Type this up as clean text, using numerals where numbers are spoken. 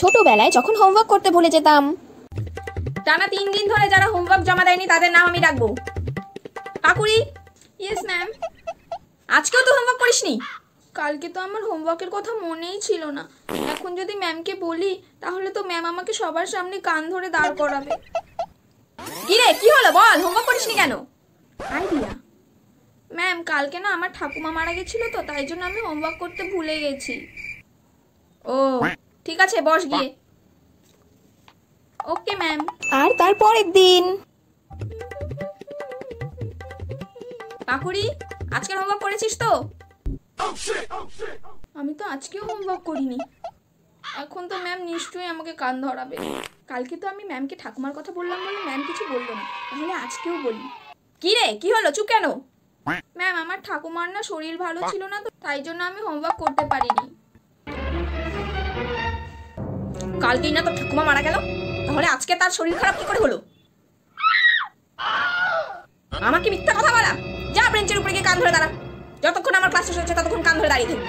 ছোটবেলায় যখন হোমওয়ার্ক করতে ভুলে যেতাম, টানা 3 দিন ধরে যারা হোমওয়ার্ক জমা দেয়নি তাদের নাম আমি ডাকবো। পাকুড়ি। Yes ma'am. আজকেও তো হোমওয়ার্ক করিসনি? কালকে তো আমার হোমওয়ার্কের কথা মনেই ছিল না। এখন যদি ম্যামকে বলি তাহলে তো ম্যাম আমাকে সবার সামনে কান ধরে দাঁড় করাবে। কি রে, কি হলো বল, হোমওয়ার্ক করিসনি কেন? আইডিয়া ম্যাম, কালকে না আমার ঠাকুমা মারা গেছিল, তো তাই জন্য আমি হোমওয়ার্ক করতে ভুলে গেছি। ও ঠিক আছে, বস গিয়ে। Okay ma'am. আর তার পরের দিন পাকুড়ি, আজকের হোমওয়ার্ক করেছিস তো? আমি তো আজকেও হোমওয়ার্ক করিনি। এখন তো ম্যাম নিশ্চয়ই আমাকে কান ধরাবে। কালকে তো আমি ম্যামকে ঠাকুমার কথা বললাম বলে ম্যাম কিছু বললো না, তাহলে আজকেও বলি। কি রে, কি হলো, চুপ কেন? ম্যাম, আমার ঠাকুমার না শরীর ভালো ছিল না, তো তাই জন্য আমি হোমওয়ার্ক করতে পারিনি। কালকেই না তোর ঠাকুমা মারা গেল, তাহলে আজকে তার শরীর খারাপ কি করে হলো? আমাকে মিথ্যা কথা বলা। যা বেঞ্চের উপরে গিয়ে কান ধরে দাঁড়া। যতক্ষণ আমার ক্লাস শেষ হচ্ছে ততক্ষণ কান ধরে দাঁড়িয়ে থাকবি।